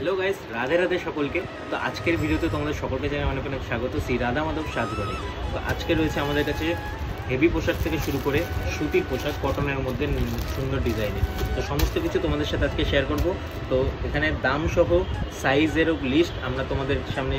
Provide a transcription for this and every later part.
Hello guys, Radhe Radhe সকলকে। তো আজকের ভিডিওতে তোমাদের সকলকে জানাই অনেক অনেক স্বাগত শ্রী রাধা মাধব সাজঘরে। তো আজকে রয়েছে আমাদের কাছে হেভি পোশাক থেকে শুরু করে সুতির পোশাক, কটনের মধ্যে সুন্দর ডিজাইনের। তো সমস্ত কিছু তোমাদের সাথে আজকে শেয়ার করব। তো এখানে দাম সহ সাইজেরও লিস্ট আমরা তোমাদের সামনে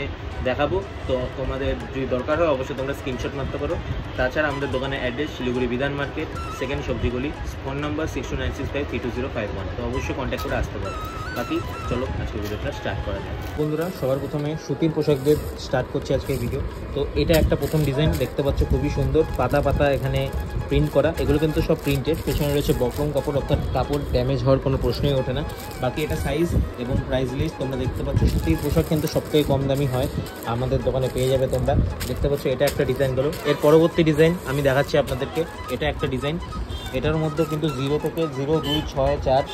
দেখাবো। তো তোমাদের যদি দরকার হয় অবশ্যই তোমরা স্ক্রিনশট মারতে পারো। তাছাড়া আমাদের দোকানের অ্যাড্রেস শিলিগুড়ি বিধান মার্কেট, সেকেন্ড সবজিগুলি, ফোন নাম্বার 6296532051। তো অবশ্যই কন্ট্যাক্ট করে আসতে পারো। বাকি চলো আজকে ভিডিওটা স্টার্ট করা যায়। বন্ধুরা, সবার প্রথমে সুতির পোশাকদের স্টার্ট করছি আজকের ভিডিও। তো এটা একটা প্রথম ডিজাইন দেখতে পাচ্ছ, খুবই সুন্দর, পাতা পাতা এখানে প্রিন্ট করা। এগুলো কিন্তু সব প্রিন্টেড। পেছনে রয়েছে বক্রম কাপড়, অর্থাৎ কাপড় ড্যামেজ হওয়ার কোনো প্রশ্নই ওঠে না। বাকি এটা সাইজ এবং প্রাইস লিস্ট তোমরা দেখতে পাচ্ছ। সুতির পোশাক কিন্তু সবথেকে কম দামি হয়, আমাদের দোকানে পেয়ে যাবে তোমরা। দেখতে পাচ্ছ এটা একটা ডিজাইন গেলো। এর পরবর্তী ডিজাইন আমি দেখাচ্ছি আপনাদেরকে। এটা একটা ডিজাইন, এটার মধ্যে কিন্তু 0 থেকে 0, 2, 6, 4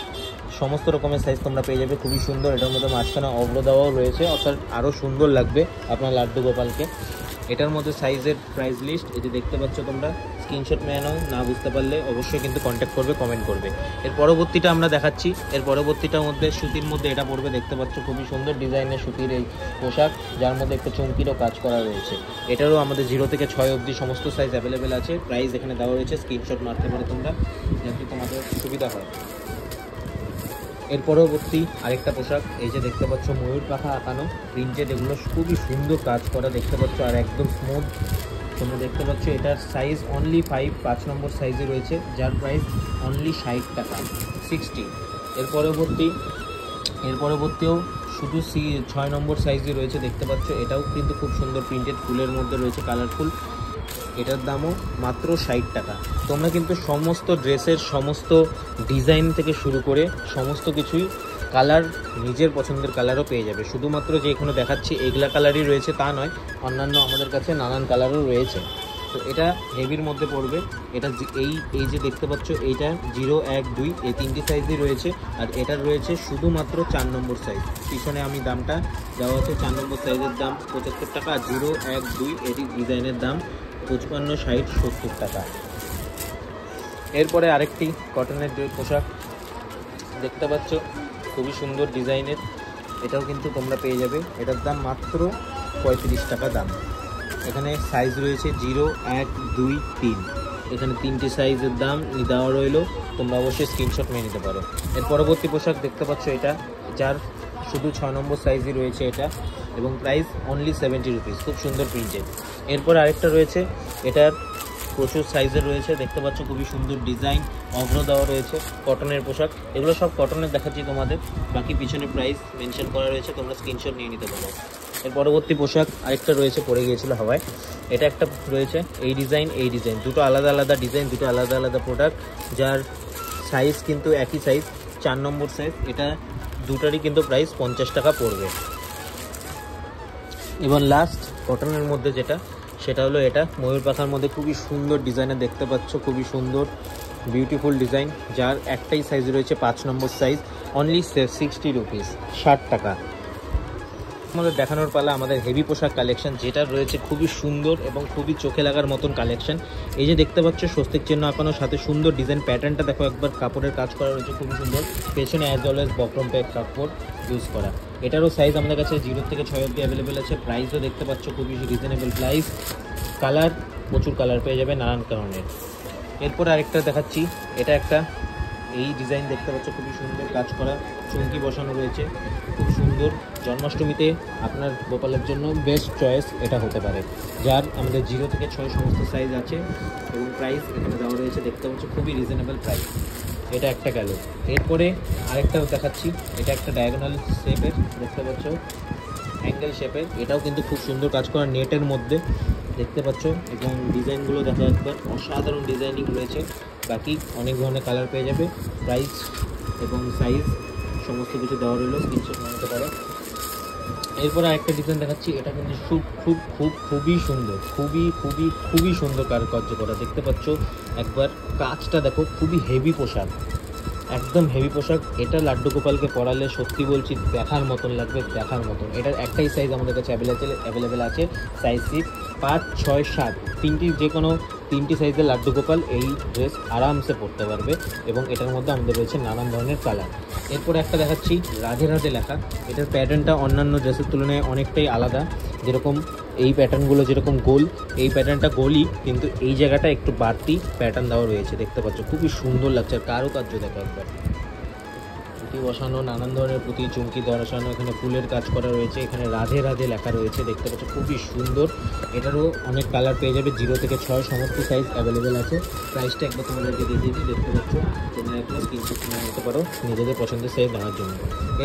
সমস্ত রকমের সাইজ তোমরা পেয়ে যাবে। খুবই সুন্দর। এটার মধ্যে মাঝখানে অভ্র দেওয়াও রয়েছে, অর্থাৎ আরও সুন্দর লাগবে আপনার লাড্ডু গোপালকে। এটার মধ্যে সাইজের প্রাইস লিস্ট এই যে দেখতে পাচ্ছ তোমরা। স্ক্রিনশট নিয়ে নাও, না বুঝতে পারলে অবশ্যই কিন্তু কন্ট্যাক্ট করবে, কমেন্ট করবে। এর পরবর্তীটা আমরা দেখাচ্ছি। এর পরবর্তীটার মধ্যে সুতির মধ্যে এটা পড়বে, দেখতে পাচ্ছ খুবই সুন্দর ডিজাইনের সুতির এই পোশাক, যার মধ্যে একটা চুমকিরও কাজ করা রয়েছে। এটারও আমাদের 0 থেকে 6 অবধি সমস্ত সাইজ অ্যাভেলেবেল আছে। প্রাইস এখানে দেওয়া রয়েছে, স্ক্রিনশট মারতে পারো তোমরা, যাতে তোমাদের সুবিধা হয়। এর পরবর্তী আরেকটা পোশাক এই যে দেখতে পাচ্ছ, ময়ূর পাখা আঁকানো প্রিন্টেড, এগুলো খুবই সুন্দর কাজ করা দেখতে পাচ্ছ, আর একদম স্মুথ তোমরা দেখতে পাচ্ছ। এটার সাইজ অনলি 5 নম্বর সাইজে রয়েছে, যার প্রাইস অনলি 60 টাকা, 60। এর পরবর্তীও শুধু 6 নম্বর সাইজে রয়েছে, দেখতে পাচ্ছ। এটাও কিন্তু খুব সুন্দর প্রিন্টেড, ফুলের মধ্যে রয়েছে, কালারফুল। এটার দামও মাত্র 60 টাকা। তোমরা কিন্তু সমস্ত ড্রেসের সমস্ত ডিজাইন থেকে শুরু করে সমস্ত কিছুই কালার নিজের পছন্দের কালারও পেয়ে যাবে। শুধুমাত্র যে এখানে দেখাচ্ছি এগুলা কালারই রয়েছে তা নয়, অন্যান্য আমাদের কাছে নানান কালারও রয়েছে। তো এটা হেভির মধ্যে পড়বে। এটা এই যে দেখতে পাচ্ছ, এইটা 0, 1, 2 এই 3টি সাইজই রয়েছে। আর এটার রয়েছে শুধুমাত্র 4 নম্বর সাইজ। পিছনে আমি দামটা দেওয়া আছে, 4 নম্বর সাইজের দাম 75 টাকা, আর 0, 1, 2 এটি ডিজাইনের দাম 55, 60, 70 টাকা। এরপরে আরেকটি কটনের পোশাক দেখতে পাচ্ছ, খুবই সুন্দর ডিজাইনের। এটাও কিন্তু তোমরা পেয়ে যাবে। এটার দাম মাত্র 35 টাকা দাম। এখানে সাইজ রয়েছে 0, 1, 2, 3। এখানে 3টি সাইজের দাম দেওয়া রইলো, তোমরা অবশ্যই স্ক্রিনশট নিয়ে নিতে পারো। এর পরবর্তী পোশাক দেখতে পাচ্ছ, এটা যার শুধু 6 নম্বর সাইজই রয়েছে এটা, এবং প্রাইস অনলি 70 রুপিস, খুব সুন্দর প্রিন্টেড। এরপর আরেকটা রয়েছে, এটার প্রচুর সাইজের রয়েছে, দেখতে পাচ্ছ খুবই সুন্দর ডিজাইন, অভ্র দেওয়া রয়েছে, কটনের পোশাক। এগুলো সব কটনের দেখাচ্ছি তোমাদের, বাকি পিছনে প্রাইস মেনশন করা রয়েছে, তোমরা স্ক্রিনশট নিয়ে নিতে পারো। এর পরবর্তী পোশাক আরেকটা রয়েছে, পড়ে গিয়েছিল হাওয়ায়। এটা একটা রয়েছে, এই ডিজাইন, দুটো আলাদা আলাদা ডিজাইন, দুটো আলাদা আলাদা প্রোডাক্ট, যার সাইজ কিন্তু একই সাইজ, 4 নম্বর সাইজ। এটা দুটারই কিন্তু প্রাইস 50 টাকা পড়বে। এবং লাস্ট কটনের মধ্যে যেটা, সেটা হলো এটা ময়ূর পাখার মধ্যে খুবই সুন্দর ডিজাইনের, দেখতে পাচ্ছ খুবই সুন্দর বিউটিফুল ডিজাইন, যার একটাই সাইজ রয়েছে 5 নম্বর সাইজ, অনলি 60 রুপিস, 60 টাকা। আমাদের দেখানোর পালা আমাদের হেভি পোশাক কালেকশন, যেটা রয়েছে খুবই সুন্দর এবং খুবই চোখে লাগার মতন কালেকশন। এই যে দেখতে পাচ্ছ স্বস্তিক চিহ্ন আঁকানোর সাথে সুন্দর ডিজাইন, প্যাটার্নটা দেখো একবার, কাপড়ের কাজ করা রয়েছে খুবই সুন্দর। পেছনে অ্যাজ অলওয়েজ বক্রম প্যাক কাপড় ইউজ করা। এটারও সাইজ আমাদের কাছে 0 থেকে 6 অবধি অ্যাভেলেবেল আছে। প্রাইসও দেখতে পাচ্ছ খুবই রিজনেবল প্রাইস। কালার প্রচুর কালার পেয়ে যাবে নানান কারণের। এরপর আরেকটা দেখাচ্ছি, এটা একটা এই ডিজাইন দেখতে পাচ্ছ, খুবই সুন্দর কাজ করা, চুমকি বসানো রয়েছে, খুব সুন্দর। জন্মাষ্টমীতে আপনার গোপালের জন্য বেস্ট চয়েস এটা হতে পারে, যার আমাদের 0 থেকে 6 সমস্ত সাইজ আছে, এবং প্রাইস এখানে দেওয়া রয়েছে, দেখতে পাচ্ছ খুবই রিজনেবল প্রাইস। এটা একটা গেল। এরপরে আরেকটাও দেখাচ্ছি, এটা একটা ডায়াগোনাল শেপের, দেখতে পাচ্ছ অ্যাঙ্গেল শেপের। এটাও কিন্তু খুব সুন্দর কাজ করা, নেটের মধ্যে দেখতে পাচ্ছ, এবং ডিজাইনগুলো দেখা একবার অসাধারণ ডিজাইনিং রয়েছে। বাকি অনেক ধরনের কালার পেয়ে যাবে। প্রাইস এবং সাইজ সমস্ত কিছু দেওয়া রইলো, স্ক্রিনশট নিতে পারো। এরপরে আরেকটা ডিজাইন দেখাচ্ছি, এটা কিন্তু খুবই সুন্দর, খুবই সুন্দর কারুকার্য করা, দেখতে পাচ্ছ একবার কাজটা দেখো, খুবই হেভি পোশাক, একদম হেভি পোশাক। এটা লাড্ডু গোপালকে পরালে সত্যি বলছি দেখার মতন লাগবে, দেখার মতন। এটার একটাই সাইজ আমাদের কাছে অ্যাভেলেবেল আছে, সাইজ 5, 6, 7, তিনটি যে কোনো 3টি সাইজের লাড্ডু গোপাল এই ড্রেস আরামসে পরতে পারবে এবং এটার মধ্যে আমাদের রয়েছে নানান ধরনের কালার। এরপরে একটা দেখাচ্ছি রাধে রাধে লেখা। এটার প্যাটার্নটা অন্যান্য ড্রেসের তুলনায় অনেকটাই আলাদা। যেরকম এই প্যাটার্নগুলো যেরকম গোল, এই প্যাটার্নটা গোলই, কিন্তু এই জায়গাটা একটু বাড়তি প্যাটার্ন দেওয়া রয়েছে, দেখতে পাচ্ছ খুবই সুন্দর লাগছে। আর কারুকার্য দেখো একবার, পুঁতি বসানো, নানান ধরনের পুঁতি চুমকি বসানো, এখানে ফুলের কাজ করা রয়েছে, এখানে রাধে রাধে লেখা রয়েছে, দেখতে পাচ্ছ খুবই সুন্দর। এটারও অনেক কালার পেয়ে যাবে, 0 থেকে 6 সমস্ত সাইজ অ্যাভেলেবেল আছে। প্রাইসটা একবার তোমাদেরকে দিয়ে দিয়েছি, দেখতে পাচ্ছ, তোমরা একবার স্ক্রিনশট নিয়ে নিতে পারো নিজেদের পছন্দের সাইজ নেওয়ার জন্য।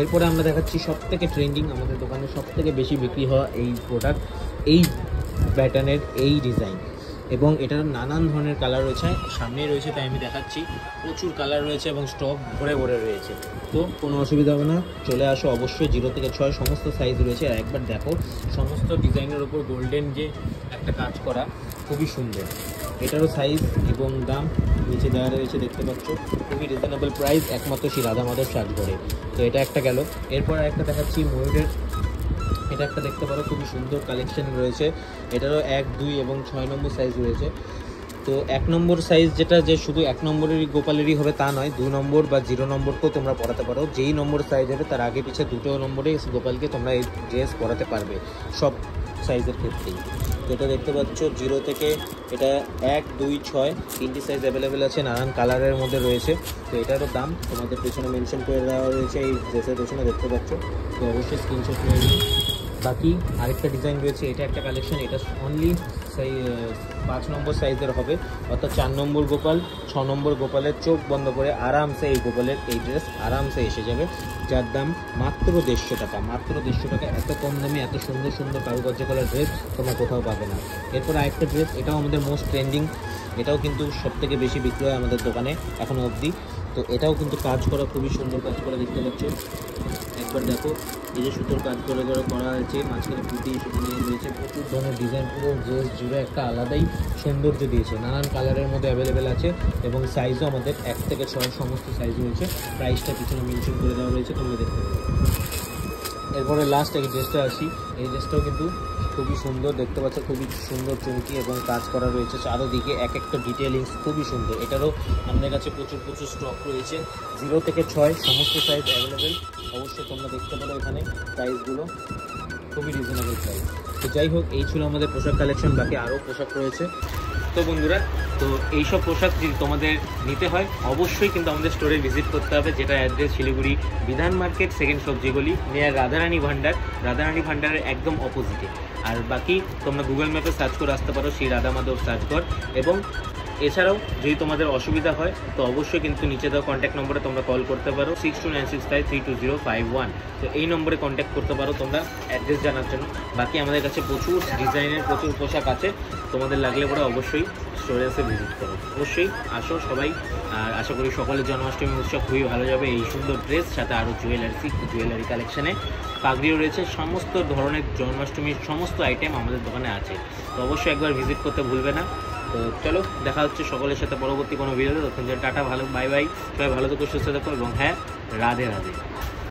এরপরে আমরা দেখাচ্ছি সবথেকে ট্রেন্ডিং, আমাদের দোকানে সবথেকে বেশি বিক্রি হওয়া এই প্রোডাক্ট, এই প্যাটার্নের এই ডিজাইন, এবং এটার নানান ধরনের কালার রয়েছে। সামনেই রয়েছে তাই আমি দেখাচ্ছি, প্রচুর কালার রয়েছে এবং স্টক ভরে ভরে রয়েছে। তো কোনো অসুবিধা হবে না, চলে আসো অবশ্যই। 0 থেকে 6 সমস্ত সাইজ রয়েছে। আর একবার দেখো সমস্ত ডিজাইনের ওপর গোল্ডেন যে একটা কাজ করা, খুবই সুন্দর। এটারও সাইজ এবং দাম নিচে দেওয়া রয়েছে, দেখতে পাচ্ছ, খুবই রিজনেবল প্রাইস, একমাত্র শ্রী রাধা মাধব সাজঘরে। তো এটা একটা গেল। এরপর একটা দেখাচ্ছি ময়ূরের, এটা একটা দেখতে পারো, খুবই সুন্দর কালেকশন রয়েছে। এটারও 1, 2 এবং 6 নম্বর সাইজ রয়েছে। তো 1 নম্বর সাইজ যেটা, যে শুধু 1 নম্বরেরই গোপালেরই হবে তা নয়, 2 নম্বর বা 0 নম্বরকেও তোমরা পরাতে পারো। যেই নম্বর সাইজ হবে তার আগে পিছিয়ে 2টো নম্বরে গোপালকে তোমরা এই ড্রেস পরাতে পারবে সব সাইজের ক্ষেত্রেই। তো এটা দেখতে পাচ্ছ 0 থেকে এটা 1, 2, 6 3টি সাইজ অ্যাভেলেবেল আছে, নানান কালারের মধ্যে রয়েছে। তো এটারও দাম তোমাদের পেছনে মেনশন করে দেওয়া রয়েছে, এই ড্রেসের পেছনে দেখতে পাচ্ছ। তো অবশ্যই স্ক্রিনশট নিয়ে নিন। বাকি আরেকটা ডিজাইন রয়েছে, এটা একটা কালেকশন, এটা অনলি 5 নম্বর সাইজের হবে, অর্থাৎ 4 নম্বর গোপাল, 6 নম্বর গোপালের চোখ বন্ধ করে আরামসে এই গোপালের এই ড্রেস আরামসে এসে যাবে, যার দাম মাত্র 150 টাকা। মাত্র 150 টাকা, এত কম দামে এত সুন্দর সুন্দর কারুকার্য করার ড্রেস তোমরা কোথাও পাবে না। এরপর আরেকটা ড্রেস, এটাও আমাদের মোস্ট ট্রেন্ডিং, এটাও কিন্তু সবথেকে বেশি বিক্রি হয় আমাদের দোকানে এখনও অবধি। তো এটাও কিন্তু কাজ করা, খুবই সুন্দর কাজ করা, দেখতে পাচ্ছ। একবার দেখো, এই যে সুতোর কাজ করে করা হয়েছে, মাঝখানে পুঁতি সেখানে রয়েছে, প্রচুর ধরনের ডিজাইন, পুরো ড্রেস জুড়ে একটা আলাদাই সৌন্দর্য দিয়েছে। নানান কালারের মধ্যে অ্যাভেলেবেল আছে এবং সাইজও আমাদের 1 থেকে 6 সমস্ত সাইজ রয়েছে। প্রাইসটা পিছনে মেনশন করে দেওয়া রয়েছে, তোমরা দেখতে পাবে। এরপরে লাস্ট এই ড্রেসটা আসি, এই ড্রেসটাও কিন্তু খুবই সুন্দর, দেখতে পাচ্ছ, খুবই সুন্দর চুমকি এবং কাজ করা রয়েছে চারোদিকে, এক একটা ডিটেলিংস খুবই সুন্দর। এটারও আমাদের কাছে প্রচুর স্টক রয়েছে, 0 থেকে 6 সমস্ত সাইজ অ্যাভেলেবেল। অবশ্যই তোমরা দেখতে পারো এখানে প্রাইসগুলো, খুবই রিজনেবল প্রাইস। তো যাই হোক, এই ছিল আমাদের পোশাক কালেকশন, বাকি আরও পোশাক রয়েছে। তো বন্ধুরা, তো এইসব পোশাক যদি তোমাদের নিতে হয় অবশ্যই কিন্তু আমাদের স্টোরে ভিজিট করতে হবে, যেটা অ্যাড্রেস শিলিগুড়ি বিধান মার্কেট, সেকেন্ড সবজি গলি, নিয়ার রাধারানী ভান্ডার, রাধারানী ভান্ডারের একদম অপোজিটে। আর বাকি তোমরা গুগল ম্যাপে সার্চ করে আসতে পারো শ্রী রাধা মাধব সাজঘর। এবং এছাড়াও যদি তোমাদের অসুবিধা হয় তো অবশ্যই কিন্তু নিচে দেওয়া কন্ট্যাক্ট নম্বরে তোমরা কল করতে পারো, 6296532051। তো এই নম্বরে কন্ট্যাক্ট করতে পারো তোমরা অ্যাড্রেস জানার জন্য। বাকি আমাদের কাছে প্রচুর ডিজাইনের প্রচুর পোশাক আছে, তোমাদের লাগলে পরে অবশ্যই স্টোরে এসে ভিজিট করো। অবশ্যই আসো সবাই। আর আশা করি সকলের জন্মাষ্টমী উৎসব খুবই ভালো যাবে। এই সুন্দর ড্রেস সাথে আরও জুয়েলারি কালেকশানে পাগড়িও রয়েছে, সমস্ত ধরনের জন্মাষ্টমীর সমস্ত আইটেম আমাদের দোকানে আছে। তো অবশ্যই একবার ভিজিট করতে ভুলবে না। তো চলো, দেখা হচ্ছে সকলের সাথে পরবর্তী কোনো ভিডিওতে। তখন টাটা, ভালো, বাই বাই, সবাই ভালো থেকো, সুস্থ থেকো এবং হ্যাঁ, রাধে রাধে।